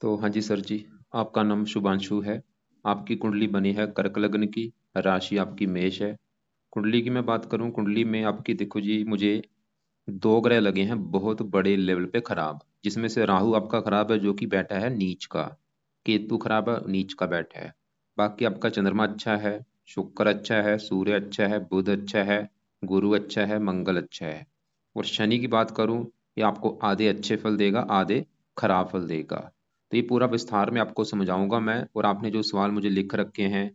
तो हाँ जी सर जी, आपका नाम शुभांशु है। आपकी कुंडली बनी है कर्क लग्न की। राशि आपकी मेष है। कुंडली की मैं बात करूं, कुंडली में आपकी देखो जी, मुझे दो ग्रह लगे हैं बहुत बड़े लेवल पे खराब, जिसमें से राहु आपका खराब है जो कि बैठा है नीच का। केतु खराब है, नीच का बैठा है। बाकी आपका चंद्रमा अच्छा है, शुक्र अच्छा है, सूर्य अच्छा है, बुध अच्छा है, गुरु अच्छा है, मंगल अच्छा है। और शनि की बात करूं, ये आपको आधे अच्छे फल देगा, आधे खराब फल देगा। तो ये पूरा विस्तार में आपको समझाऊंगा मैं। और आपने जो सवाल मुझे लिख रखे हैं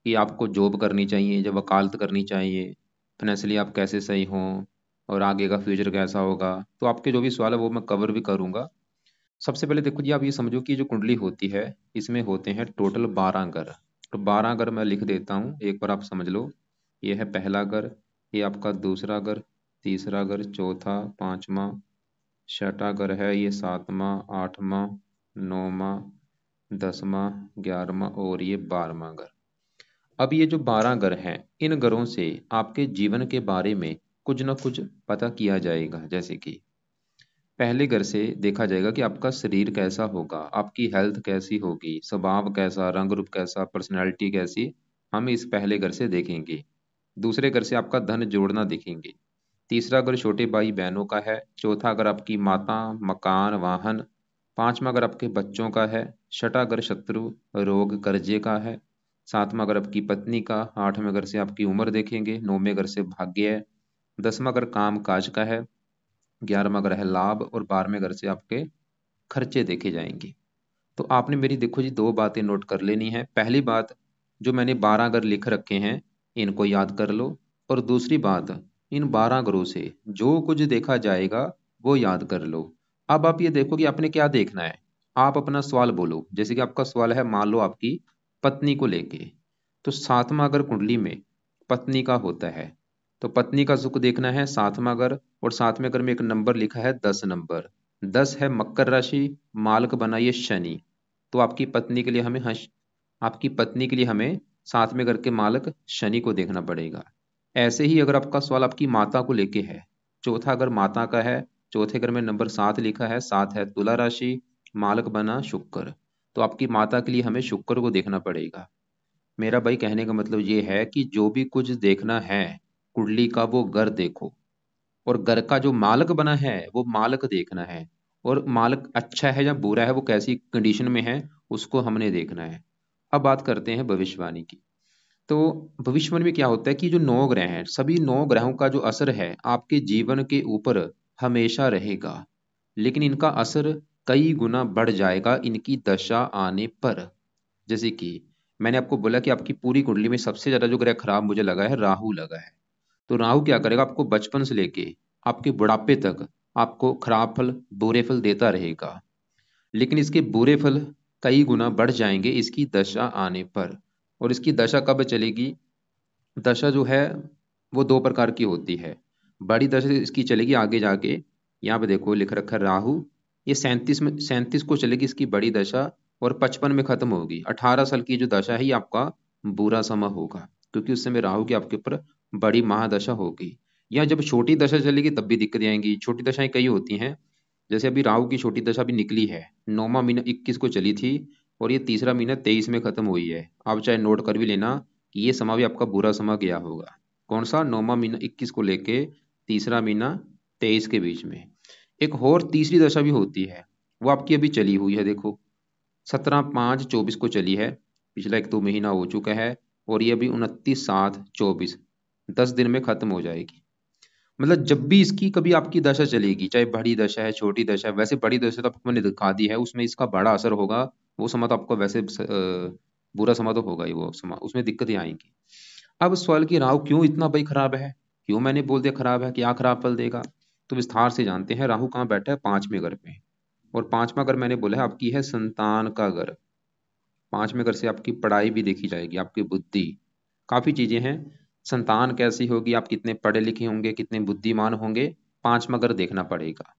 कि आपको जॉब करनी चाहिए, जब वकालत करनी चाहिए, फाइनेंशियली आप कैसे सही हों और आगे का फ्यूचर कैसा होगा, तो आपके जो भी सवाल है वो मैं कवर भी करूंगा। सबसे पहले देखो जी, आप ये समझो कि जो कुंडली होती है इसमें होते हैं टोटल 12 घर। तो 12 घर मैं लिख देता हूँ, एक बार आप समझ लो। ये है पहला घर, ये आपका दूसरा घर, तीसरा घर, चौथा, पांचवा, छठा घर है ये, सातवां, आठवां, नौवां, 10वां, 11वां और ये 12वां घर। अब ये जो 12 घर हैं, इन घरों से आपके जीवन के बारे में कुछ ना कुछ पता किया जाएगा। जैसे कि पहले घर से देखा जाएगा कि आपका शरीर कैसा होगा, आपकी हेल्थ कैसी होगी, स्वभाव कैसा, रंग रूप कैसा, पर्सनैलिटी कैसी, हम इस पहले घर से देखेंगे। दूसरे घर से आपका धन जोड़ना देखेंगे। तीसरा घर छोटे भाई बहनों का है। चौथा घर आपकी माता, मकान, वाहन। पांचवा घर आपके बच्चों का है। छठा घर शत्रु, रोग, कर्जे का है। सातवां घर आपकी पत्नी का। आठवें घर से आपकी उम्र देखेंगे। नौवें घर से भाग्य है। 10वां घर काम काज का है। 11वां घर है लाभ। और 12वें घर से आपके खर्चे देखे जाएंगे। तो आपने मेरी देखो जी दो बातें नोट कर लेनी है। पहली बात, जो मैंने 12 घर लिख रखे हैं इनको याद कर लो। और दूसरी बात, इन 12 घरों से जो कुछ देखा जाएगा वो याद कर लो। अब आप ये देखो कि आपने क्या देखना है। आप अपना सवाल बोलो। जैसे कि आपका सवाल है, मान लो आपकी पत्नी को लेके, तो सातवां अगर कुंडली में पत्नी का होता है तो पत्नी का सुख देखना है, सातवां घर। और सातवें घर में एक नंबर लिखा है 10 नंबर। 10 है मकर राशि, मालक बनाइए शनि। तो आपकी पत्नी के लिए हमें आपकी पत्नी के लिए हमें सातवें घर के मालक शनि को देखना पड़ेगा। ऐसे ही अगर आपका सवाल आपकी माता को लेके है, चौथा घर माता का है, चौथे घर में नंबर 7 लिखा है, 7 है तुला राशि, मालक बना शुक्र। तो आपकी माता के लिए हमें शुक्र को देखना पड़ेगा। मेरा भाई कहने का मतलब ये है कि जो भी कुछ देखना है कुंडली का, वो घर देखो। और घर का जो मालक बना है वो मालक देखना है। और मालक अच्छा है या बुरा है, वो कैसी कंडीशन में है, उसको हमने देखना है। अब बात करते हैं भविष्यवाणी की। तो भविष्यवाणी में क्या होता है कि जो 9 ग्रह हैं, सभी 9 ग्रहों का जो असर है आपके जीवन के ऊपर हमेशा रहेगा। लेकिन इनका असर कई गुना बढ़ जाएगा इनकी दशा आने पर। जैसे कि मैंने आपको बोला कि आपकी पूरी कुंडली में सबसे ज्यादा जो ग्रह खराब मुझे लगा है, राहु लगा है। तो राहु क्या करेगा, आपको बचपन से लेके आपके बुढ़ापे तक आपको खराब फल, बुरे फल देता रहेगा। लेकिन इसके बुरे फल कई गुना बढ़ जाएंगे इसकी दशा आने पर। और इसकी दशा कब चलेगी? दशा जो है वो दो प्रकार की होती है। बड़ी दशा इसकी चलेगी आगे जाके, यहाँ पे देखो लिख रखा है राहु, ये 37 को चलेगी इसकी बड़ी दशा। और 55 में खत्म होगी। 18 साल की जो दशा है ये आपका बुरा समय होगा, क्योंकि उस समय राहु की आपके ऊपर बड़ी महादशा होगी। या जब छोटी दशा चलेगी तब भी दिक्कतें आएंगी। छोटी दशाएं कई होती हैं। जैसे अभी राहु की छोटी दशा भी निकली है, 9वां महीना 21 को चली थी, और ये तीसरा महीना 23 में खत्म हुई है। आप चाहे नोट कर भी लेना कि ये समा भी आपका बुरा समा गया होगा। कौन सा? 9वां महीना 21 को लेके तीसरा महीना 23 के बीच में। एक और तीसरी दशा भी होती है, वो आपकी अभी चली हुई है। देखो 17/5/24 को चली है, पिछला 1-2 महीना हो चुका है। और ये अभी 29/7/24, 10 दिन में खत्म हो जाएगी। मतलब जब भी इसकी कभी आपकी दशा चलेगी, चाहे बड़ी दशा है छोटी दशा है, वैसे बड़ी दशा तो आपको मैंने दिखा दी है, उसमें इसका बड़ा असर होगा। वो समा तो आपको वैसे बुरा समा तो होगा ही, वो समा उसमें दिक्कतें आएंगी। अब सवाल की राहु क्यों इतना भाई खराब है, क्यों मैंने बोल दिया खराब है, क्या खराब फल देगा? तो विस्तार से जानते हैं। राहु कहाँ बैठा है? 5वें घर पे। और 5वां घर मैंने बोला है आपकी है संतान का घर। 5वें घर से आपकी पढ़ाई भी देखी जाएगी, आपकी बुद्धि, काफी चीजें हैं। संतान कैसी होगी, आप कितने पढ़े लिखे होंगे, कितने बुद्धिमान होंगे, 5वां घर देखना पड़ेगा।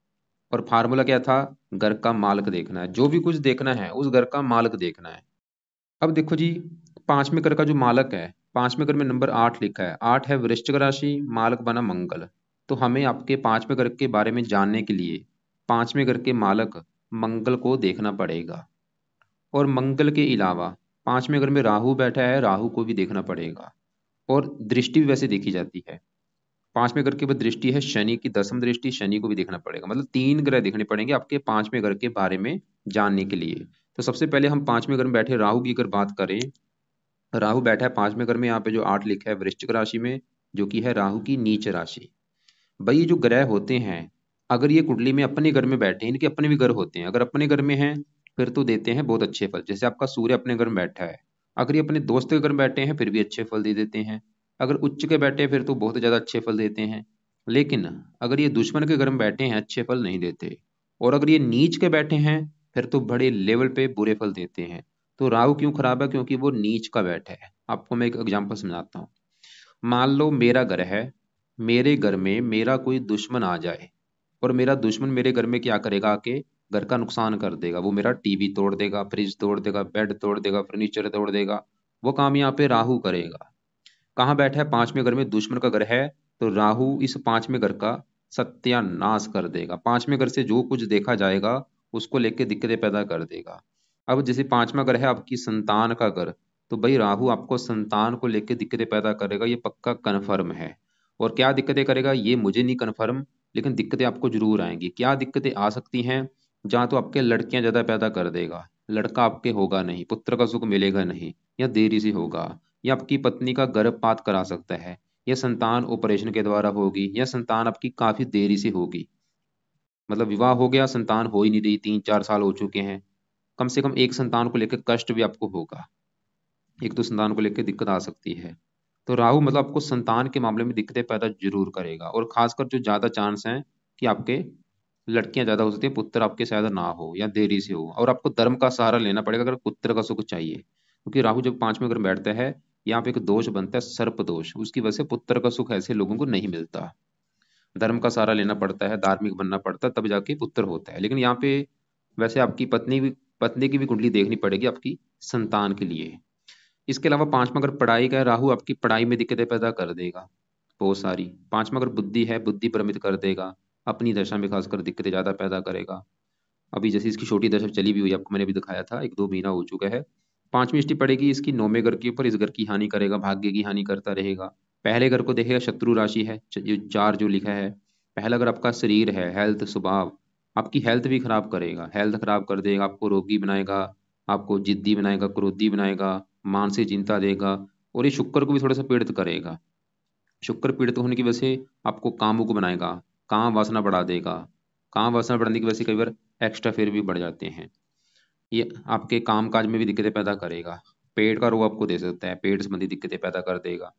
और फार्मूला क्या था? घर का मालिक देखना है। जो भी कुछ देखना है उस घर का मालिक देखना है। अब देखो जी, 5वें घर का जो मालक है, 5वें घर में नंबर 8 लिखा है, 8 है वृश्चिक राशि, मालक बना मंगल। तो हमें आपके 5वें घर के बारे में जानने के लिए 5वें घर के मालक मंगल को देखना पड़ेगा। और मंगल के अलावा पांचवें घर में राहु बैठा है, राहु को भी देखना पड़ेगा। और दृष्टि भी वैसे देखी जाती है, पांचवें घर के ऊपर दृष्टि है शनि की, दसम दृष्टि, शनि को भी देखना पड़ेगा। मतलब 3 ग्रह देखने पड़ेंगे आपके पांचवें घर के बारे में जानने के लिए। तो सबसे पहले हम पांचवें घर में बैठे राहु की अगर बात करें, राहु बैठा है पांचवें घर में, यहाँ पे जो 8 लिखा है वृश्चिक राशि में, जो कि है राहु की नीच राशि। भाई ये जो ग्रह होते हैं, अगर ये कुंडली में अपने घर में बैठे हैं, इनके अपने भी घर होते हैं, अगर अपने घर में हैं फिर तो देते हैं बहुत अच्छे फल। जैसे आपका सूर्य अपने घर में बैठा है, अगर ये अपने दोस्त के घर में बैठे हैं फिर भी अच्छे फल दे देते हैं। अगर उच्च के बैठे हैं फिर तो बहुत ज्यादा अच्छे फल देते हैं। लेकिन अगर ये दुश्मन के घर में बैठे हैं अच्छे फल नहीं देते। और अगर ये नीच के बैठे हैं फिर तो बड़े लेवल पे बुरे फल देते हैं। तो राहु क्यों खराब है? क्योंकि वो नीच का बैठा है। आपको मैं एक एग्जाम्पल समझाता हूँ। मान लो मेरा घर है, मेरे घर में मेरा कोई दुश्मन आ जाए, और मेरा दुश्मन मेरे घर में क्या करेगा, आके घर का नुकसान कर देगा। वो मेरा टीवी तोड़ देगा, फ्रिज तोड़ देगा, बेड तोड़ देगा, फर्नीचर तोड़ देगा। वो काम यहाँ पे राहु करेगा। कहाँ बैठा है? पांचवें घर में, दुश्मन का घर है। तो राहु इस पांचवें घर का सत्यानाश कर देगा। पांचवें घर से जो कुछ देखा जाएगा उसको लेके दिक्कतें पैदा कर देगा। अब जैसे पांचवा घर है आपकी संतान का घर, तो भाई राहु आपको संतान को लेके दिक्कतें पैदा करेगा, ये पक्का कन्फर्म है। और क्या दिक्कतें करेगा ये मुझे नहीं कन्फर्म, लेकिन दिक्कतें आपको जरूर आएंगी। क्या दिक्कतें आ सकती हैं? जहाँ तो आपके लड़कियां ज्यादा पैदा कर देगा, लड़का आपके होगा नहीं, पुत्र का सुख मिलेगा नहीं, या देरी से होगा, या आपकी पत्नी का गर्भपात करा सकता है, या संतान ऑपरेशन के द्वारा होगी, या संतान आपकी काफी देरी से होगी। मतलब विवाह हो गया, संतान हो ही नहीं रही, 3-4 साल हो चुके हैं, कम से कम एक संतान को लेकर कष्ट भी आपको होगा, एक तो संतान को लेकर दिक्कत आ सकती है। तो राहु मतलब आपको संतान के मामले में दिक्कतें पैदा जरूर करेगा। और खासकर जो ज्यादा चांस हैं कि आपके लड़कियां ज्यादा हो सकती है, पुत्र आपके शायद ना हो या देरी से हो। और आपको धर्म का सहारा लेना पड़ेगा अगर पुत्र का सुख चाहिए, क्योंकि राहु जब पांचवें घर में बैठता है, यहाँ पे एक दोष बनता है सर्प दोष, उसकी वजह से पुत्र का सुख ऐसे लोगों को नहीं मिलता। धर्म का सहारा लेना पड़ता है, धार्मिक बनना पड़ता है, तब जाके पुत्र होता है। लेकिन यहाँ पे वैसे आपकी पत्नी की भी कुंडली देखनी पड़ेगी आपकी संतान के लिए। इसके अलावा पांचवा अगर पढ़ाई का है, राहु आपकी पढ़ाई में दिक्कतें पैदा कर देगा बहुत सारी। पांचवा अगर बुद्धि है, बुद्धि भ्रमित कर देगा, अपनी दशा में खासकर दिक्कतें ज्यादा पैदा करेगा। अभी जैसे इसकी छोटी दशा चली भी हुई, आपको मैंने भी दिखाया था, 1-2 महीना हो चुका है। पांचवी दृष्टि पड़ेगी इसकी नौवें घर के ऊपर, इस घर की हानि करेगा, भाग्य की हानि करता रहेगा। पहले घर को देखेगा, शत्रु राशि है, ये 4 जो लिखा है। पहला घर आपका शरीर है, हेल्थ, स्वभाव, आपकी हेल्थ भी खराब करेगा, हेल्थ खराब कर देगा, आपको रोगी बनाएगा, आपको जिद्दी बनाएगा, क्रोधी बनाएगा, मानसिक चिंता देगा। और ये शुक्र को भी थोड़ा सा पीड़ित करेगा। शुक्र पीड़ित होने की वजह से आपको कामुक बनाएगा, काम वासना बढ़ा देगा। काम वासना बढ़ने की वजह से कई बार एक्स्ट्रा फेयर भी बढ़ जाते हैं। ये आपके काम काज में भी दिक्कतें पैदा करेगा। पेट का रोग आपको दे सकता है, पेट संबंधी दिक्कतें पैदा कर देगा।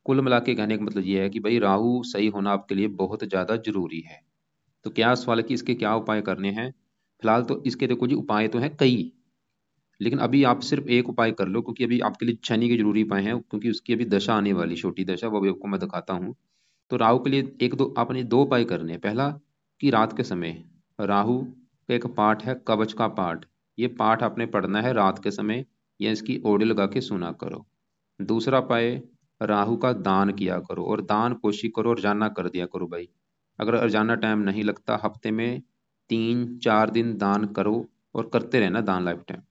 कुल मिला के कहने का मतलब ये है कि भाई राहु सही होना आपके लिए बहुत ज्यादा जरूरी है। तो क्या सवाल है कि इसके क्या उपाय करने हैं? फिलहाल तो इसके देखो जी उपाय तो हैं कई, लेकिन अभी आप सिर्फ एक उपाय कर लो, क्योंकि अभी आपके लिए शनि के जरूरी उपाय हैं, क्योंकि उसकी अभी दशा आने वाली, छोटी दशा, वो भी आपको मैं दिखाता हूँ। तो राहु के लिए एक दो आपने 2 उपाय करने हैं। पहला कि रात के समय राहु का एक पाठ है, कवच का पाठ, ये पाठ आपने पढ़ना है रात के समय, या इसकी ऑडियो लगा के सुना करो। दूसरा उपाय, राहु का दान किया करो, और दान कोशिश करो रोजाना कर दिया करो भाई। अगर रोजाना टाइम नहीं लगता, हफ्ते में 3-4 दिन दान करो, और करते रहना दान लाइफ टाइम।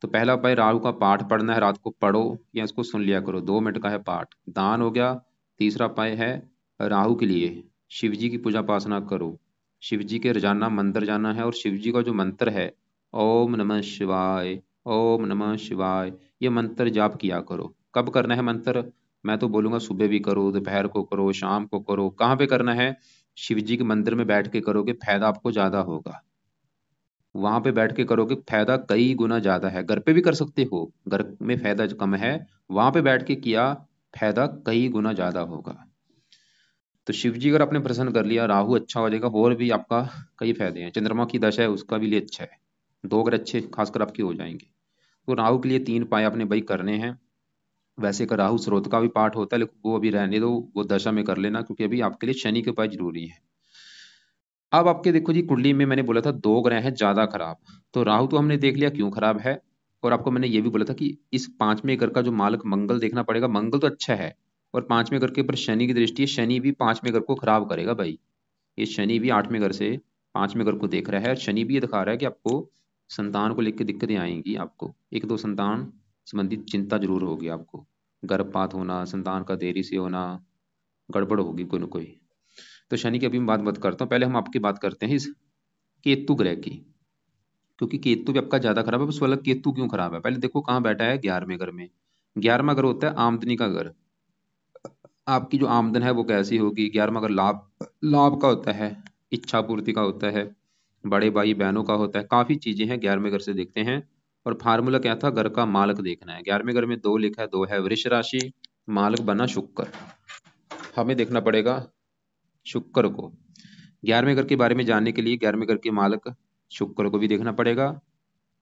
तो पहला उपाय राहु का पाठ पढ़ना है, रात को पढ़ो या इसको सुन लिया करो, 2 मिनट का है पाठ, दान हो गया। तीसरा उपाय है राहु के लिए शिव जी की पूजा उपासना करो। शिव जी के रोजाना मंदिर जाना है, और शिव जी का जो मंत्र है, ओम नमः शिवाय, ओम नमः शिवाय, ये मंत्र जाप किया करो। कब करना है मंत्र? मैं तो बोलूंगा सुबह भी करो, दोपहर को करो, शाम को करो। कहाँ पे करना है? शिव जी के मंदिर में बैठ के करोगे, फायदा आपको ज्यादा होगा। वहां पे बैठ के करोगे, फायदा कई गुना ज्यादा है। घर पे भी कर सकते हो, घर में फायदा कम है, वहां पे बैठ के किया, फायदा कई गुना ज्यादा होगा। तो शिव जी अगर आपने प्रसन्न कर लिया, राहु अच्छा हो जाएगा, और भी आपका कई फायदे हैं। चंद्रमा की दशा है, उसका भी लिए अच्छा है, 2 ग्रह अच्छे खासकर आपके हो जाएंगे। तो राहु के लिए 3 उपाय आपने भाई करने हैं। वैसे का राहु स्रोत का भी पाठ होता है, लेकिन वो अभी रहने दो, वो दशा में कर लेना, क्योंकि अभी आपके लिए शनि के उपाय जरूरी है। अब आपके देखो जी कुंडली में मैंने बोला था 2 ग्रह हैं ज्यादा खराब। तो राहु तो हमने देख लिया क्यों खराब है। और आपको मैंने ये भी बोला था कि इस पांचवें घर का जो मालक मंगल देखना पड़ेगा, मंगल तो अच्छा है, और पांचवें घर के ऊपर शनि की दृष्टि है, शनि भी पांचवें घर को खराब करेगा भाई। ये शनि भी 8वें घर से 5वें घर को देख रहा है, और शनि भी ये दिखा रहा है कि आपको संतान को लेकर दिक्कतें आएंगी आपको, एक दो संतान संबंधित चिंता जरूर होगी आपको, गर्भपात होना, संतान का देरी से होना, गड़बड़ होगी कोई ना कोई। तो शनि की अभी मैं बात करता हूँ, पहले हम आपकी बात करते हैं इस केतु ग्रह की, क्योंकि केतु भी आपका ज्यादा खराब है। बस वाला केतु क्यों खराब है, पहले देखो कहाँ बैठा है, 11वें घर में। 11वां घर होता है आमदनी का घर। आपकी जो आमदन है वो कैसी होगी, 11वां घर लाभ लाभ का होता है, इच्छा पूर्ति का होता है, बड़े भाई बहनों का होता है, काफी चीजें हैं 11वें घर से देखते हैं। और फार्मूला क्या था, घर का मालक देखना है। 11वें घर में दो लिखा है, दो है वृष राशि, मालक बना शुक्र। हमें देखना पड़ेगा शुक्र को। 11वें घर के बारे में जानने के लिए 11वें घर के मालक शुक्र को भी देखना पड़ेगा।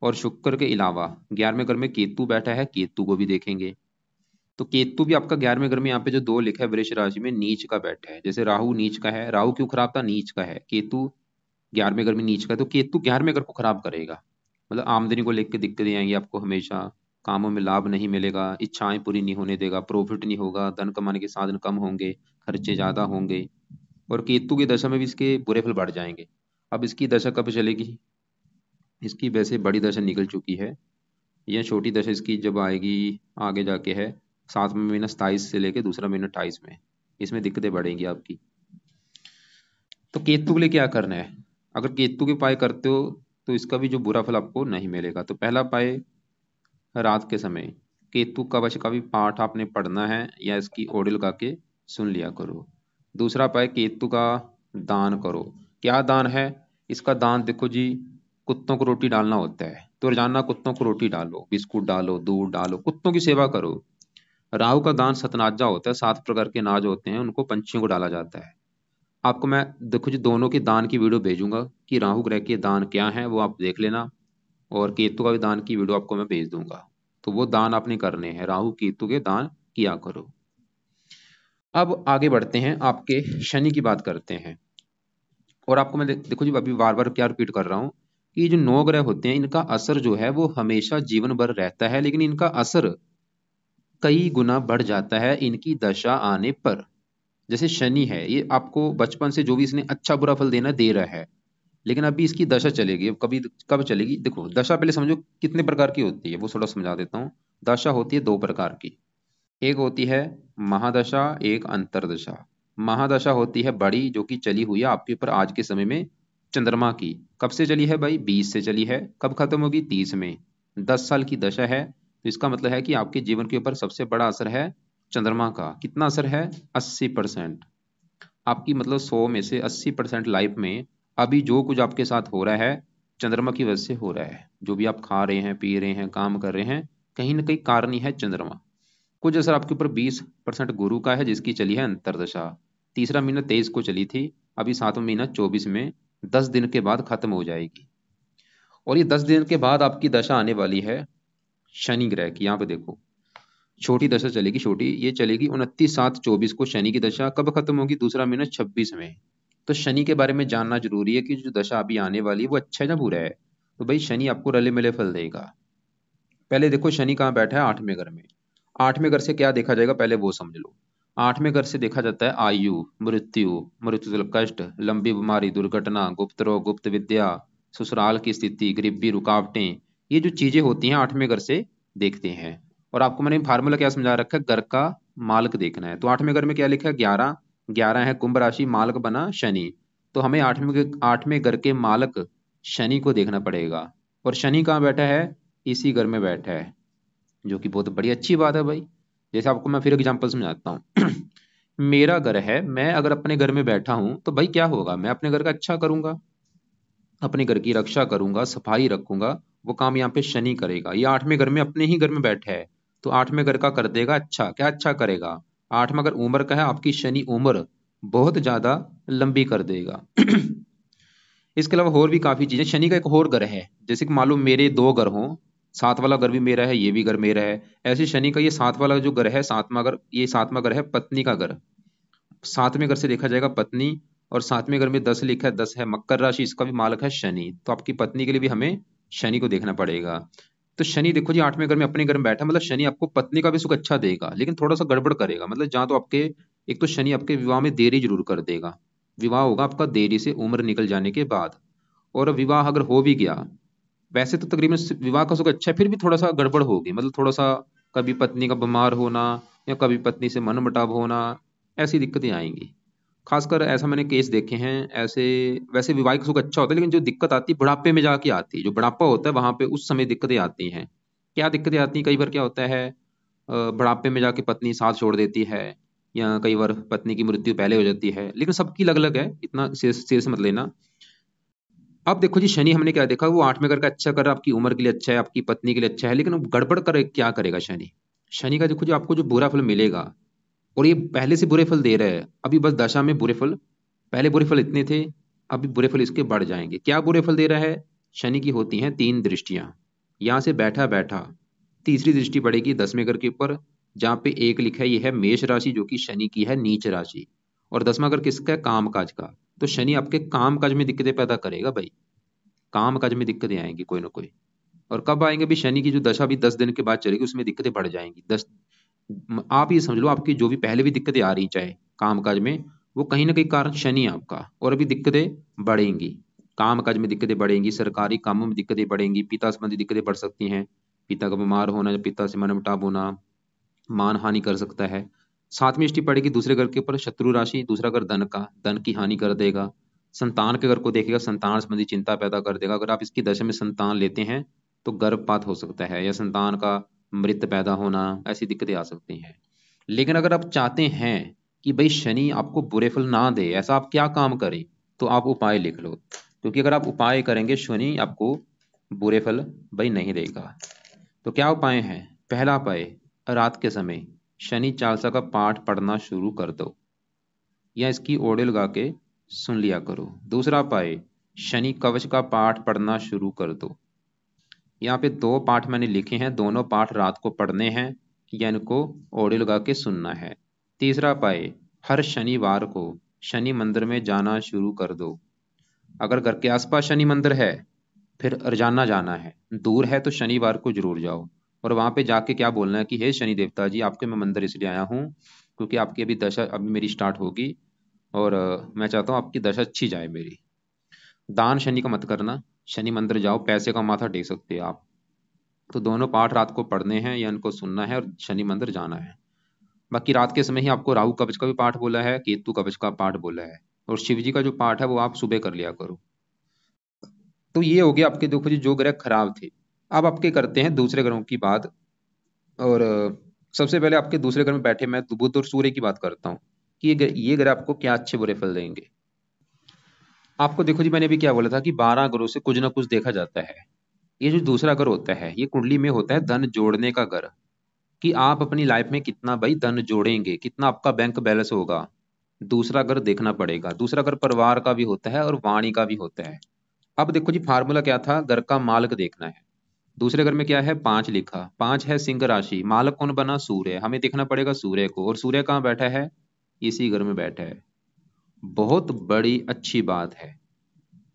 और शुक्र के अलावा 11वें घर में केतु बैठा है, केतु को भी देखेंगे। तो केतु भी आपका 11वें घर में, यहाँ पे जो दो लिखा है वृष राशि में, नीच का बैठा है। जैसे राहु नीच का है, राहु क्यों खराब था, नीच का है। केतु 11वें घर में नीच का है, तो केतु 11वें घर को खराब करेगा। मतलब आमदनी को लेकर दिक्कतें आएंगी आपको हमेशा, कामों में लाभ नहीं मिलेगा, इच्छाएं पूरी नहीं होने देगा, प्रॉफिट नहीं होगा, धन कमाने के साधन कम होंगे, खर्चे ज्यादा होंगे। और केतु की दशा में भी इसके बुरे फल बढ़ जाएंगे। अब इसकी दशा कब चलेगी, इसकी वैसे बड़ी दशा निकल चुकी है, यह छोटी दशा इसकी जब आएगी आगे जाके है, 7वां महीना 27 से लेके दूसरा महीना 28 में, इसमें दिक्कतें बढ़ेंगी आपकी। तो केतु के लिए क्या करना है, अगर केतु के उपाय करते हो तो इसका भी जो बुरा फल आपको नहीं मिलेगा। तो पहला उपाय, रात के समय केतु कवच का भी पाठ आपने पढ़ना है या इसकी ऑडियो लगा के सुन लिया करो। दूसरा उपाय, केतु का दान करो। क्या दान है इसका, दान देखो जी, कुत्तों को रोटी डालना होता है, तो रोजाना कुत्तों को रोटी डालो, बिस्कुट डालो, दूध डालो, कुत्तों की सेवा करो। राहु का दान सतनाजा होता है, 7 प्रकार के अनाज होते हैं, उनको पंछियों को डाला जाता है। आपको मैं देखो जी दोनों के दान की वीडियो भेजूंगा कि राहु ग्रह के दान क्या है, वो आप देख लेना। और केतु का भी दान की वीडियो आपको मैं भेज दूंगा। तो वो दान आपने करने हैं, राहु केतु के दान किया करो। अब आगे बढ़ते हैं, आपके शनि की बात करते हैं। और आपको मैं देखो जी अभी बार बार क्या रिपीट कर रहा हूं, कि जो 9 ग्रह होते हैं इनका असर जो है वो हमेशा जीवन भर रहता है, लेकिन इनका असर कई गुना बढ़ जाता है इनकी दशा आने पर। जैसे शनि है, ये आपको बचपन से जो भी इसने अच्छा बुरा फल देना दे रहा है, लेकिन अभी इसकी दशा चलेगी। अब कभी कब चलेगी, देखो दशा पहले समझो कितने प्रकार की होती है, वो थोड़ा समझा देता हूँ। दशा होती है 2 प्रकार की, एक होती है महादशा, एक अंतरदशा। महादशा होती है बड़ी, जो कि चली हुई है आपके ऊपर आज के समय में, चंद्रमा की। कब से चली है भाई, 20 से चली है, कब खत्म होगी, 30 में। 10 साल की दशा है, तो इसका मतलब है कि आपके जीवन के ऊपर सबसे बड़ा असर है चंद्रमा का। कितना असर है, 80%। आपकी मतलब 100 में से 80% लाइफ में अभी जो कुछ आपके साथ हो रहा है चंद्रमा की वजह से हो रहा है। जो भी आप खा रहे हैं, पी रहे हैं, काम कर रहे हैं, कहीं ना कहीं कारण ही है चंद्रमा। कुछ असर आपके ऊपर 20% गुरु का है, जिसकी चली है अंतरदशा। तीसरा महीना 23 को चली थी, अभी 7वां महीना 24 में, 10 दिन के बाद खत्म हो जाएगी। और ये 10 दिन के बाद आपकी दशा आने वाली है शनि ग्रह की। यहाँ पे देखो छोटी दशा चलेगी, छोटी ये चलेगी 29/7/24 को शनि की दशा। कब खत्म होगी, दूसरा महीना 26 में। तो शनि के बारे में जानना जरूरी है कि जो दशा अभी आने वाली है वो अच्छा है या बुरा है। तो भाई शनि आपको रले मिले फल देगा। पहले देखो शनि कहाँ बैठा है, 8वें घर में। 8वें घर से क्या देखा जाएगा पहले वो समझ लो। 8वें घर से देखा जाता है आयु, मृत्यु, मृत्यु कष्ट, लंबी बीमारी, दुर्घटना, गुप्त रोग, गुप्त विद्या, ससुराल की स्थिति, गरीबी, रुकावटें। ये जो चीजें होती हैं 8वें घर से देखते हैं। और आपको मैंने फार्मूला क्या समझा रखा है, घर का मालक देखना है। तो 8वें घर में क्या लिखा है, 11। 11 है कुंभ राशि, मालक बना शनि। तो हमें 8वें घर के मालक शनि को देखना पड़ेगा। और शनि कहाँ बैठा है, इसी घर में बैठा है, जो कि बहुत बड़ी अच्छी बात है भाई। जैसे आपको मैं फिर एग्जांपल समझाता हूँ मेरा घर है, मैं अगर अपने घर में बैठा हूं तो भाई क्या होगा, मैं अपने घर का अच्छा करूंगा, अपने घर की रक्षा करूंगा, सफाई रखूंगा। वो काम यहाँ पे शनि करेगा। ये 8वें घर में अपने ही घर में बैठा है, तो 8वें घर का कर देगा अच्छा। क्या अच्छा करेगा, 8वां अगर उम्र का है, आपकी शनि उम्र बहुत ज्यादा लंबी कर देगा इसके अलावा और भी काफी चीजें। शनि का एक और घर है, जैसे कि मालूम मेरे 2 घर हों, 7 वाला घर भी मेरा है, ये भी घर मेरा है। ऐसे शनि का ये 7 वाला जो घर है, 7वां घर, ये 7वां घर है पत्नी का घर। 7वें घर से देखा जाएगा पत्नी। और 7वें घर में 10 लिखा है, 10 है मकर राशि, इसका भी मालक है शनि। तो आपकी पत्नी के लिए भी हमें शनि को देखना पड़ेगा। तो शनि देखो जी 8वें घर में अपने घर में बैठा, मतलब शनि आपको पत्नी का भी सुख अच्छा देगा, लेकिन थोड़ा सा गड़बड़ करेगा। मतलब जहां तो आपके, एक तो शनि आपके विवाह में देरी जरूर कर देगा, विवाह होगा आपका देरी से, उम्र निकल जाने के बाद। और विवाह अगर हो भी गया वैसे तो तकरीबन विवाह का सुख अच्छा है, फिर भी थोड़ा सा गड़बड़ होगी, मतलब थोड़ा सा कभी पत्नी का बीमार होना या कभी पत्नी से मनमुटाव होना, ऐसी दिक्कतें आएंगी। खासकर ऐसा मैंने केस देखे हैं ऐसे। वैसे वैवाहिक सुख अच्छा होता है, लेकिन जो दिक्कत आती है बुढ़ापे में जाके आती है, जो बुढ़ापा होता है वहां पे उस समय दिक्कतें आती हैं। क्या दिक्कतें आती हैं, कई बार क्या होता है, बुढ़ापे में जाके पत्नी साथ छोड़ देती है, या कई बार पत्नी की मृत्यु पहले हो जाती है, लेकिन सबकी अलग अलग है, इतना सिर से मत लेना। अब देखो जी, शनि हमने क्या देखा, वो 8वें घर का अच्छा कर, आपकी उम्र के लिए अच्छा है, आपकी पत्नी के लिए अच्छा है, लेकिन अब गड़बड़ करे क्या करेगा शनि। शनि का देखो जी, आपको जो बुरा फल मिलेगा, और ये पहले से बुरे फल दे रहा है, अभी बस दशा में बुरे फल, पहले बुरे फल इतने थे, अभी बुरे फल इसके बढ़ जाएंगे। क्या बुरे फल दे रहा है, शनि की होती हैं 3 दृष्टियां। यहां से बैठा बैठा तीसरी दृष्टि पड़ेगी 10वें घर के ऊपर, जहां पे एक लिखा है, ये है मेष राशि, जो कि शनि की है नीच राशि। और 10वां घर किसका है, काम काज का। तो शनि आपके काम काज में दिक्कतें पैदा करेगा भाई, काम काज में दिक्कतें आएंगी कोई ना कोई। और कब आएंगे भी, शनि की जो दशा भी 10 दिन के बाद चलेगी, उसमें दिक्कतें बढ़ जाएंगी। आप ये समझ लो, आपकी जो भी पहले भी दिक्कतें आ रही चाहे काम काज में, वो कहीं ना कहीं कारण शनि है आपका, और अभी दिक्कतें बढ़ेंगी। काम काज में दिक्कतें बढ़ेंगी, सरकारी कामों में दिक्कतें बढ़ेंगी, पिता संबंधी दिक्कतें बढ़ सकती हैं, पिता का बीमार होना या पिता से मनमुटाव होना, मान हानि कर सकता है। 7वीं दृष्टि पड़ेगी दूसरे घर के ऊपर, शत्रु राशि, दूसरा घर धन का, धन की हानि कर देगा। संतान के घर को देखेगा, संतान संबंधी चिंता पैदा कर देगा। अगर आप इसकी दशा में संतान लेते हैं तो गर्भपात हो सकता है, या संतान का मृत पैदा होना, ऐसी दिक्कतें आ सकती हैं। लेकिन अगर आप चाहते हैं कि भाई शनि आपको बुरे फल ना दे, ऐसा आप क्या काम करें, तो आप उपाय लिख लो, क्योंकि अगर आप उपाय करेंगे शनि आपको बुरे फल भाई नहीं देगा। तो क्या उपाय है, पहला उपाय, रात के समय शनि चालीसा का पाठ पढ़ना शुरू कर दो, या इसकी ऑडियो लगा के सुन लिया करो। दूसरा उपाय, शनि कवच का पाठ पढ़ना शुरू कर दो। यहाँ पे 2 पाठ मैंने लिखे हैं, दोनों पाठ रात को पढ़ने हैं, या इनको ऑडियो लगा के सुनना है। तीसरा उपाय, हर शनिवार को शनि मंदिर में जाना शुरू कर दो। अगर घर के आसपास शनि मंदिर है, फिर रोजाना जाना है, दूर है तो शनिवार को जरूर जाओ। और वहां पे जाके क्या बोलना है कि हे शनि देवता जी, आपके मैं मंदिर इसलिए आया हूँ क्योंकि आपकी अभी दशा अभी मेरी स्टार्ट होगी, और मैं चाहता हूँ आपकी दशा अच्छी जाए मेरी। दान शनि का मत करना, शनि मंदिर जाओ, पैसे का माथा टेक सकते हो आप। तो दोनों पाठ रात को पढ़ने हैं या इनको सुनना है, और शनि मंदिर जाना है। बाकी रात के समय ही आपको राहु कवच का भी पाठ बोला है, केतु कवच का पाठ बोला है, और शिव जी का जो पाठ है वो आप सुबह कर लिया करो। तो ये हो गया आपके, देखो जी, जो ग्रह खराब थे। अब आपके करते हैं दूसरे ग्रहों की बात। और सबसे पहले आपके दूसरे घर में बैठे मैं बुध और सूर्य की बात करता हूँ कि ये ग्रह आपको क्या अच्छे बुरे फल देंगे। आपको देखो जी, मैंने अभी क्या बोला था कि 12 ग्रहों से कुछ ना कुछ देखा जाता है। ये जो दूसरा घर होता है, ये कुंडली में होता है धन जोड़ने का घर, कि आप अपनी लाइफ में कितना भाई धन जोड़ेंगे, कितना आपका बैंक बैलेंस होगा। दूसरा घर देखना पड़ेगा। दूसरा घर परिवार का भी होता है और वाणी का भी होता है। अब देखो जी, फार्मूला क्या था, घर का मालक देखना है। दूसरे घर में क्या है, 5 लिखा, 5 है सिंह राशि, मालक कौन बना, सूर्य, हमें देखना पड़ेगा सूर्य को। और सूर्य कहाँ बैठा है, इसी घर में बैठा है। बहुत बड़ी अच्छी बात है।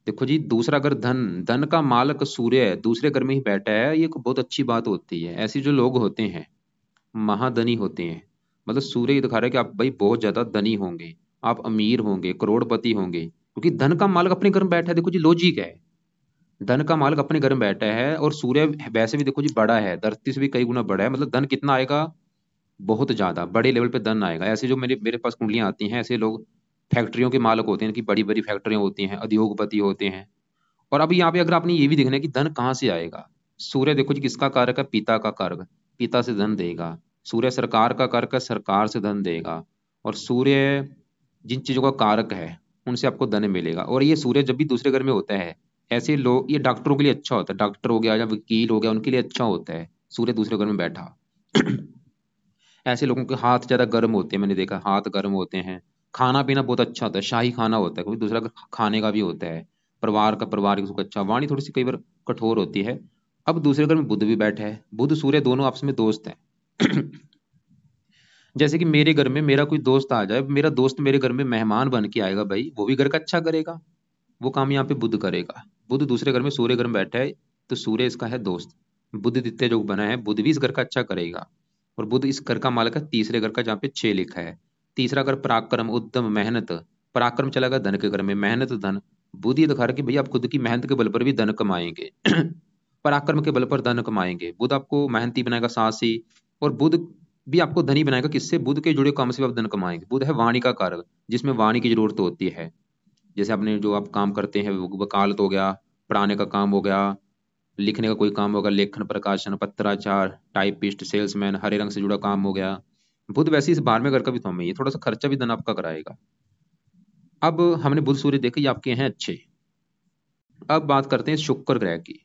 देखो जी, दूसरा घर धन, धन का मालक सूर्य है, दूसरे घर में ही बैठा है, ये बहुत अच्छी बात होती है। ऐसे जो लोग होते हैं महाधनी होते हैं, मतलब सूर्य ये दिखा रहा है कि आप भाई बहुत ज्यादा धनी होंगे, आप अमीर होंगे, करोड़पति होंगे, क्योंकि धन का मालक अपने घर में बैठा है। देखो जी, लॉजिक है, धन का मालक अपने घर में बैठा है, और सूर्य वैसे भी देखो जी बड़ा है, धरती से भी कई गुना बड़ा है, मतलब धन कितना आएगा, बहुत ज्यादा बड़े लेवल पे धन आएगा। ऐसे जो मेरे मेरे पास कुंडलियां आती हैं, ऐसे लोग फैक्ट्रियों के मालक होते हैं, कि बड़ी बड़ी फैक्ट्रियां होती हैं, उद्योगपति होते हैं। और अभी यहाँ पे अगर आपने ये भी देखना है कि धन कहाँ से आएगा, सूर्य देखो जी किसका कारक है, पिता का कारक, पिता से धन देगा। सूर्य सरकार का कारक है, सरकार से धन देगा। और सूर्य जिन चीजों का कारक है, उनसे आपको धन मिलेगा। और ये सूर्य जब भी दूसरे घर में होता है, ऐसे लोग, ये डॉक्टरों के लिए अच्छा होता है, डॉक्टर हो गया या वकील हो गया, उनके लिए अच्छा होता है सूर्य दूसरे घर में बैठा। ऐसे लोगों के हाथ ज्यादा गर्म होते हैं, मैंने देखा हाथ गर्म होते हैं। खाना पीना बहुत अच्छा होता है, शाही खाना होता है, क्योंकि दूसरा खाने का भी होता है। परिवार का सुख अच्छा, वाणी थोड़ी सी कई बार कठोर होती है। अब दूसरे घर में बुध भी बैठा है, बुध सूर्य दोनों आपस में दोस्त हैं। जैसे कि मेरे घर में मेरा कोई दोस्त आ जाए, मेरा दोस्त मेरे घर में मेहमान बन के आएगा भाई, वो भी घर का अच्छा करेगा, वो काम यहाँ पे बुध करेगा। बुध दूसरे घर में सूर्य घर में बैठा है, तो सूर्य इसका है दोस्त। बुध द्वितीय जो बना है, बुध भी इस घर का अच्छा करेगा। और बुध इस घर का मालिक है तीसरे घर का, जहाँ पे 6 लिखा है। तीसरा घर पराक्रम, उद्यम, मेहनत। पराक्रम चला गया धन के घर में, मेहनत धन। बुध ये दिखा रहा है कि भैया आप खुद की मेहनत के बल पर भी धन कमाएंगे। पराक्रम के बल पर धन कमाएंगे। बुध आपको मेहनती बनाएगा, साहसी, और बुध भी आपको धनी बनाएगा। किससे? बुध के जुड़े काम से भी आप धन कमाएंगे। बुध है वाणी का कारक, जिसमें वाणी की जरूरत होती है। जैसे आपने जो आप काम करते हैं, वकालत हो गया, पढ़ाने का काम हो गया, लिखने का कोई काम होगा, लेखन, प्रकाशन, पत्राचार, टाइपिस्ट, सेल्समैन, हरे रंग से जुड़ा काम हो गया। बुध वैसे इस 12वें घर का भी थॉम है, ये थोड़ा सा खर्चा भी धन आपका कराएगा। अब हमने बुध सूर्य देखे, ये आपके हैं अच्छे। अब बात करते हैं शुक्र ग्रह की।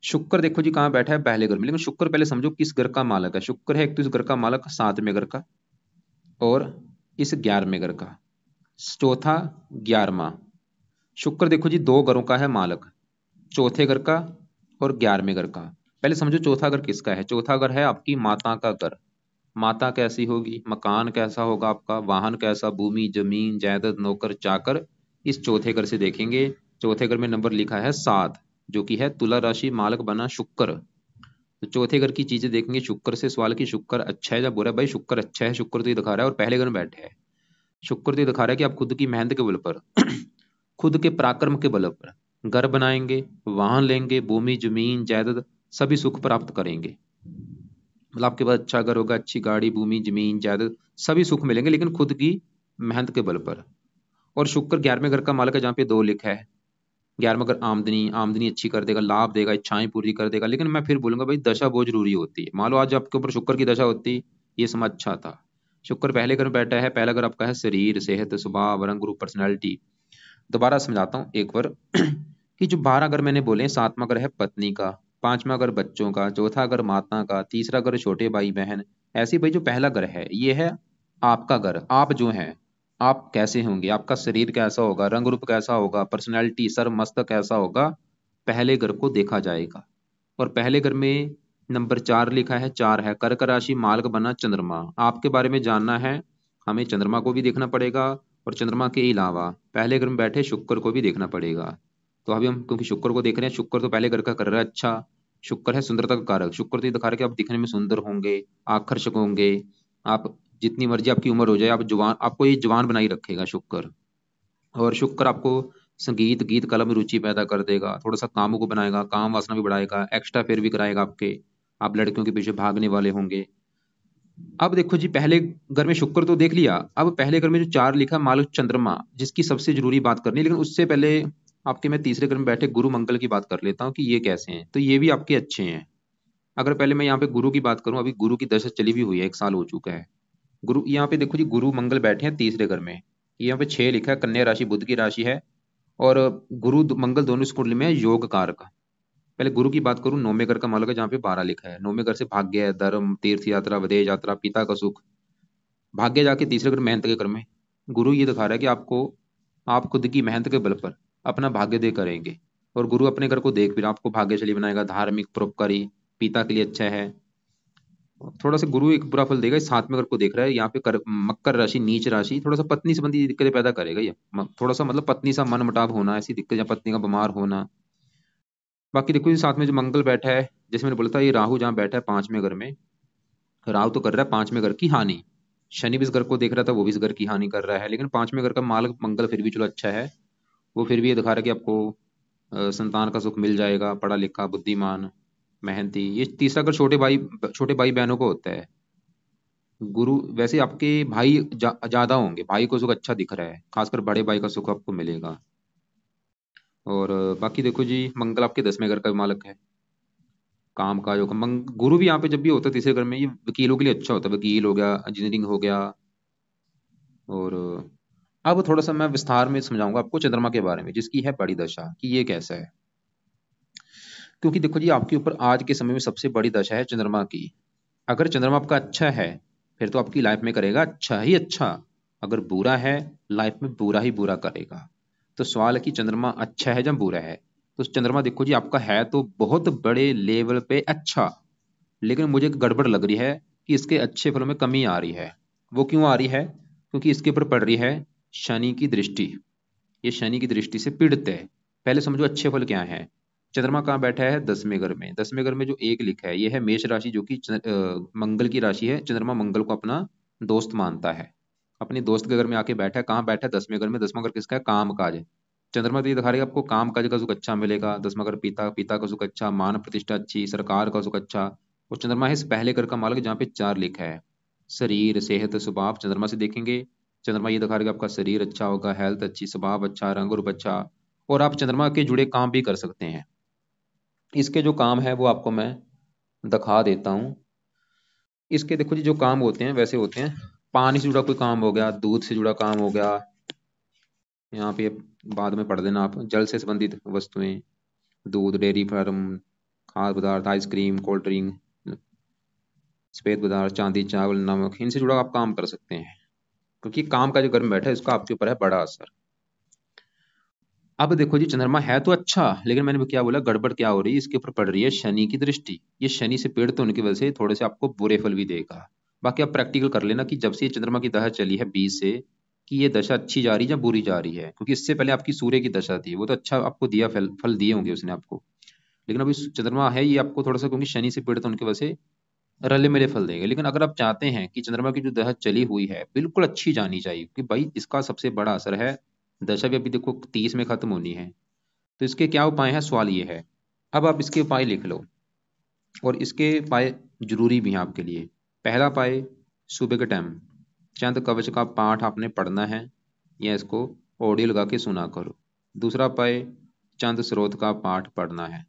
शुक्र देखो जी कहाँ बैठा है? पहले घर में। लेकिन शुक्र पहले समझो किस घर का मालक है। शुक्र है एक तो इस घर का मालक 7वें घर का, और इस 11वें घर का, चौथा 11वां। शुक्र देखो जी दो घरों का है मालक, चौथे घर का और 11वें घर का। पहले समझो चौथा घर किसका है। चौथा घर है आपकी माता का घर। माता कैसी होगी? मकान कैसा होगा आपका? वाहन कैसा? भूमि, जमीन, जायदाद, नौकर, चाकर। इस चौथे घर से देखेंगे। चौथे घर में नंबर लिखा है 7, जो कि है तुला राशि, मालक बना शुक्र। तो चौथे घर की चीजें देखेंगे शुक्र से। सवाल की शुक्र अच्छा है या बुरा है? भाई शुक्र अच्छा है, शुक्र तो ये दिखा रहा है, और पहले घर में बैठे है। शुक्र तो ये दिखा रहा है कि आप खुद की मेहनत के बल पर खुद के पराक्रम के बल पर घर बनाएंगे, वाहन लेंगे, भूमि, जमीन, जायदाद, सभी सुख प्राप्त करेंगे। मतलब आपके पास अच्छा घर होगा, अच्छी गाड़ी, भूमि, जमीन, जायदाद, सभी सुख मिलेंगे, लेकिन खुद की मेहनत के बल पर। और शुक्र 11वें घर का मालक है, जहाँ पे 2 लिखा है। 11वां घर आमदनी, आमदनी अच्छी कर देगा, लाभ देगा, इच्छाएं पूरी कर देगा। लेकिन मैं फिर बोलूंगा भाई दशा बहुत जरूरी होती है। मान लो आज आपके ऊपर शुक्र की दशा होती, ये समय अच्छा था। शुक्र पहले घर में बैठा है। पहला घर आपका है शरीर, सेहत, स्वभाव, रंग रूप, पर्सनैलिटी। दोबारा समझाता हूँ एक बार कि जो 12 घर मैंने बोले, 7वां घर है पत्नी का, 5वां घर बच्चों का, चौथा घर माता का, तीसरा घर छोटे भाई बहन। ऐसे भाई जो पहला घर है ये है आपका घर। आप जो हैं, आप कैसे होंगे, आपका शरीर कैसा होगा, रंग रूप कैसा होगा, पर्सनैलिटी, सर मस्तक कैसा होगा, पहले घर को देखा जाएगा। और पहले घर में नंबर 4 लिखा है। 4 है कर्क राशि, मालक बना चंद्रमा। आपके बारे में जानना है, हमें चंद्रमा को भी देखना पड़ेगा, और चंद्रमा के अलावा पहले घर में बैठे शुक्र को भी देखना पड़ेगा। तो अभी हम क्योंकि शुक्र को देख रहे हैं, शुक्र तो पहले घर का कर रहा है अच्छा। शुक्र है सुंदरता का कारक। शुक्र तो ये दिखा रहा है कि आप दिखने में सुंदर होंगे, आकर्षक होंगे। आप जितनी मर्जी आपकी उम्र हो जाए, आप जवान, आपको ये जवान बनाई रखेगा शुक्र। और शुक्र आपको संगीत, गीत, कला में रुचि पैदा कर देगा, थोड़ा सा कामों को बनाएगा, काम वासना भी बढ़ाएगा, एक्स्ट्रा फेयर भी कराएगा आपके। आप लड़कियों के पीछे भागने वाले होंगे। अब देखो जी पहले घर में शुक्र तो देख लिया, अब पहले घर में जो 4 लिखा मालक चंद्रमा, जिसकी सबसे जरूरी बात करनी है। लेकिन उससे पहले आपके मैं तीसरे घर में बैठे गुरु मंगल की बात कर लेता हूँ कि ये कैसे हैं। तो ये भी आपके अच्छे हैं। अगर पहले मैं यहाँ पे गुरु की बात करूं, अभी गुरु की दशा चली भी हुई है, 1 साल हो चुका है। गुरु यहाँ पे देखो जी, गुरु मंगल बैठे हैं तीसरे घर में। यहाँ पे 6 लिखा है, कन्या राशि बुध की राशि है। और गुरु मंगल दोनों इस कुंडली में है योग कारक। पहले गुरु की बात करूं, 9वें घर का मालक है, जहाँ पे 12 लिखा है। 9वें घर से भाग्य है, धर्म, तीर्थ यात्रा, विदेश यात्रा, पिता का सुख। भाग्य जाके तीसरे घर मेहनत के घर में। गुरु ये दिखा रहा है कि आपको, आप खुद की मेहनत के बल पर अपना भाग्य दे करेंगे। और गुरु अपने घर को देख भी रहा, आपको भाग्यशाली बनाएगा, धार्मिक, परोपकारी, पिता के लिए अच्छा है। थोड़ा सा गुरु एक बुरा फल देगा, इस 7वें घर को देख रहा है। यहाँ पे मकर राशि, नीच राशि, थोड़ा सा पत्नी संबंधी दिक्कतें पैदा करेगा ये। थोड़ा सा मतलब पत्नी सा मन मुटाव होना, ऐसी दिक्कत, या पत्नी का बीमार होना। बाकी देखो ये साथ में जो मंगल बैठा है, जैसे मैंने बोला था, ये राहु जहाँ बैठा है 5वें घर में, राहु तो कर रहा है 5वें घर की हानि। शनि भी इस घर को देख रहा था, वो भी इस घर की हानि कर रहा है। लेकिन 5वें घर का मालक मंगल फिर भी चलो अच्छा है। वो फिर भी ये दिखा रहा है कि आपको संतान का सुख मिल जाएगा, पढ़ा लिखा, बुद्धिमान, मेहनती। ये तीसरा घर छोटे भाई बहनों को होता है। गुरु वैसे आपके भाई ज्यादा होंगे, भाई को सुख अच्छा दिख रहा है, खासकर बड़े भाई का सुख आपको मिलेगा। और बाकी देखो जी मंगल आपके 10वें घर का मालक है, काम काज होगा। गुरु भी यहाँ पे जब भी होता है तीसरे घर में, ये वकीलों के लिए अच्छा होता है। वकील हो गया, इंजीनियरिंग हो गया। और अब थोड़ा सा मैं विस्तार में समझाऊंगा आपको चंद्रमा के बारे में, जिसकी है बड़ी दशा, कि ये कैसा है। क्योंकि देखो जी आपके ऊपर आज के समय में सबसे बड़ी दशा है चंद्रमा की। अगर चंद्रमा आपका अच्छा है, फिर तो आपकी लाइफ में करेगा अच्छा ही अच्छा। अगर बुरा है, लाइफ में बुरा ही बुरा करेगा। तो सवाल है कि चंद्रमा अच्छा है या बुरा है। तो चंद्रमा देखो जी आपका है तो बहुत बड़े लेवल पे अच्छा, लेकिन मुझे एक गड़बड़ लग रही है कि इसके अच्छे फलों में कमी आ रही है। वो क्यों आ रही है? क्योंकि इसके ऊपर पड़ रही है शनि की दृष्टि। ये शनि की दृष्टि से पीड़ित है। पहले समझो अच्छे फल क्या है। चंद्रमा कहाँ बैठा है? 10वें घर में। 10वें घर में जो 1 लिखा है, ये है मेष राशि, जो कि मंगल की राशि है। चंद्रमा मंगल को अपना दोस्त मानता है। अपने दोस्त के घर में आके बैठा है। कहाँ बैठा है? 10वें घर में। 10वां घर किसका है? काम काज। चंद्रमा तो ये दिखा रही है आपको काम काज का सुख अच्छा मिलेगा, 10वां घर पिता पिता का सुख अच्छा, मान प्रतिष्ठा अच्छी, सरकार का सुख अच्छा। और चंद्रमा है इस पहले घर का मालक जहाँ पे 4 लिखा है। शरीर सेहत स्वभाव चंद्रमा से देखेंगे, चंद्रमा ये दिखा रहा है कि आपका शरीर अच्छा होगा, हेल्थ अच्छी, स्वभाव अच्छा, रंग रूप अच्छा। और आप चंद्रमा के जुड़े काम भी कर सकते हैं। इसके जो काम है वो आपको मैं दिखा देता हूँ। इसके देखो जी जो काम होते हैं वैसे होते हैं, पानी से जुड़ा कोई काम हो गया, दूध से जुड़ा काम हो गया, यहाँ पे बाद में पढ़ देना आप, जल से संबंधित वस्तुएं, दूध, डेयरी फार्म, खाद्य पदार्थ, आइसक्रीम, कोल्ड ड्रिंक, सफेद पदार्थ, चांदी, चावल, नमक, इनसे जुड़ा आप काम कर सकते हैं। क्योंकि काम का जो घर में बैठा है इसका आपके ऊपर है बड़ा असर। अब देखो जी चंद्रमा है तो अच्छा, लेकिन मैंने क्या बोला, गड़बड़ क्या हो रही है, इसके ऊपर पड़ रही है शनि की दृष्टि। ये शनि से पीड़ित होने की वजह से थोड़े से आपको बुरे फल भी देगा। बाकी आप प्रैक्टिकल कर लेना कि जब से ये चंद्रमा की दशा चली है 20 से, कि ये दशा अच्छी जा रही है या बुरी जा रही है। क्योंकि इससे पहले आपकी सूर्य की दशा थी, वो तो अच्छा आपको दिया, फल फल दिए होंगे उसने आपको। लेकिन अभी चंद्रमा है ये आपको थोड़ा सा, क्योंकि शनि से पीड़ित होने की वजह से रले मिले फल देगा। लेकिन अगर आप चाहते हैं कि चंद्रमा की जो दशा चली हुई है बिल्कुल अच्छी जानी चाहिए, कि भाई इसका सबसे बड़ा असर है, दशा भी अभी देखो 30 में खत्म होनी है, तो इसके क्या उपाय है, सवाल ये है। अब आप इसके उपाय लिख लो, और इसके उपाय जरूरी भी हैं आपके लिए। पहला उपाय, सुबह के टाइम चंद कवच का पाठ आपने पढ़ना है, या इसको ऑडियो लगा के सुना करो। दूसरा उपाय, चंद स्रोत का पाठ पढ़ना है।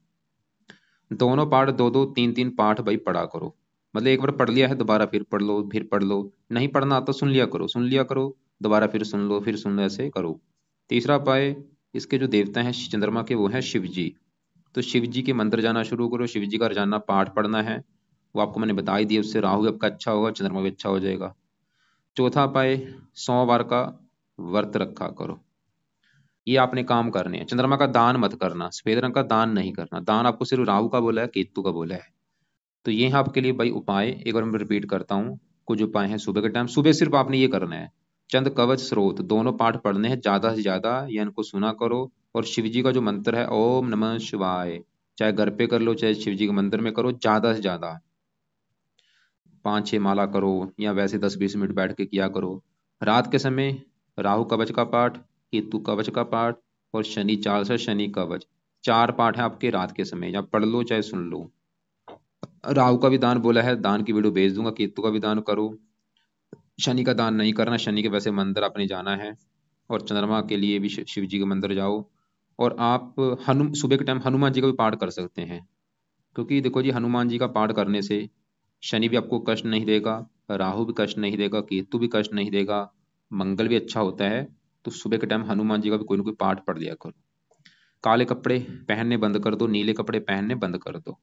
दोनों पाठ दो दो तीन तीन पाठ भाई पढ़ा करो। मतलब एक बार पढ़ लिया है दोबारा फिर पढ़ लो, फिर पढ़ लो। नहीं पढ़ना आता सुन लिया करो, सुन लिया करो, दोबारा फिर सुन लो, फिर सुन लो, ऐसे करो। तीसरा उपाय, इसके जो देवता हैं चंद्रमा के वो हैं शिव जी। तो शिव जी के मंदिर जाना शुरू करो, शिव जी का रोजाना पाठ पढ़ना है। वो आपको मैंने बता ही दिया, उससे राहु आपका अच्छा होगा, चंद्रमा भी अच्छा हो जाएगा। चौथा उपाय, सोमवार का व्रत रखा करो। ये आपने काम करने हैं। चंद्रमा का दान मत करना, सफेद रंग का दान नहीं करना। दान आपको सिर्फ राहु का बोला है, केतु का बोला है। तो ये है आपके लिए भाई उपाय। एक बार मैं रिपीट करता हूँ। कुछ उपाय हैं सुबह के टाइम, सुबह सिर्फ आपने ये करना है, चंद कवच स्रोत दोनों पाठ पढ़ने हैं ज्यादा से ज्यादा, या इनको सुना करो। और शिव जी का जो मंत्र है ओम नमः शिवाय, चाहे घर पे कर लो चाहे शिव जी के मंदिर में करो, ज्यादा से ज्यादा 5-6 माला करो, या वैसे 10-20 मिनट बैठ के किया करो। रात के समय राहु कवच का पाठ, केतु कवच का पाठ, और शनि चालीसा, शनि कवच, 4 पाठ है आपके रात के समय, या पढ़ लो चाहे सुन लो। राहु का भी दान बोला है, दान की वीडियो भेज दूंगा। केतु का भी दान करो। शनि का दान नहीं करना, शनि के वैसे मंदिर आपने जाना है। और चंद्रमा के लिए भी शिव जी के मंदिर जाओ। और आप सुबह के टाइम हनुमान जी का भी पाठ कर सकते हैं। क्योंकि देखो जी हनुमान जी का पाठ करने से शनि भी आपको कष्ट नहीं देगा, राहु भी कष्ट नहीं देगा, केतु भी कष्ट नहीं देगा, मंगल भी अच्छा होता है। तो सुबह के टाइम हनुमान जी का भी कोई ना कोई पाठ पढ़ लिया करो। काले कपड़े पहनने बंद कर दो, नीले कपड़े पहनने बंद कर दो।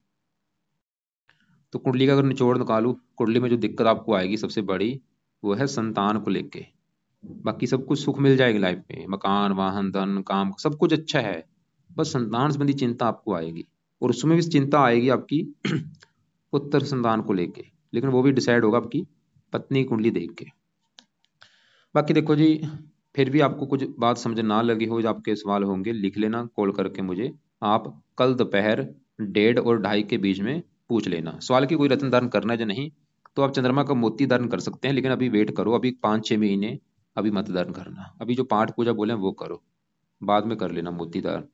तो कुंडली का अगर निचोड़ निकालू, कुंडली में जो दिक्कत आपको आएगी सबसे बड़ी, वो है संतान को लेके। बाकी सब कुछ सुख मिल जाएगी लाइफ में, मकान, वाहन, धन, काम, सब कुछ अच्छा है। बस संतान संबंधी चिंता आपको आएगी। और उसमें भी चिंता आएगी आपकी पुत्र संतान को लेके, लेकिन वो भी डिसाइड होगा आपकी पत्नी की कुंडली देख के। बाकी देखो जी, फिर भी आपको कुछ बात समझ ना लगी हो, जो आपके सवाल होंगे लिख लेना कॉल करके मुझे। आप कल दोपहर 1:30 और 2:30 के बीच में पूछ लेना। सवाल की कोई रत्न धारण करना है या नहीं, तो आप चंद्रमा का मोती धारण कर सकते हैं, लेकिन अभी वेट करो, अभी 5-6 महीने अभी मत धारण करना। अभी जो पाठ पूजा बोले हैं वो करो, बाद में कर लेना मोती धारण।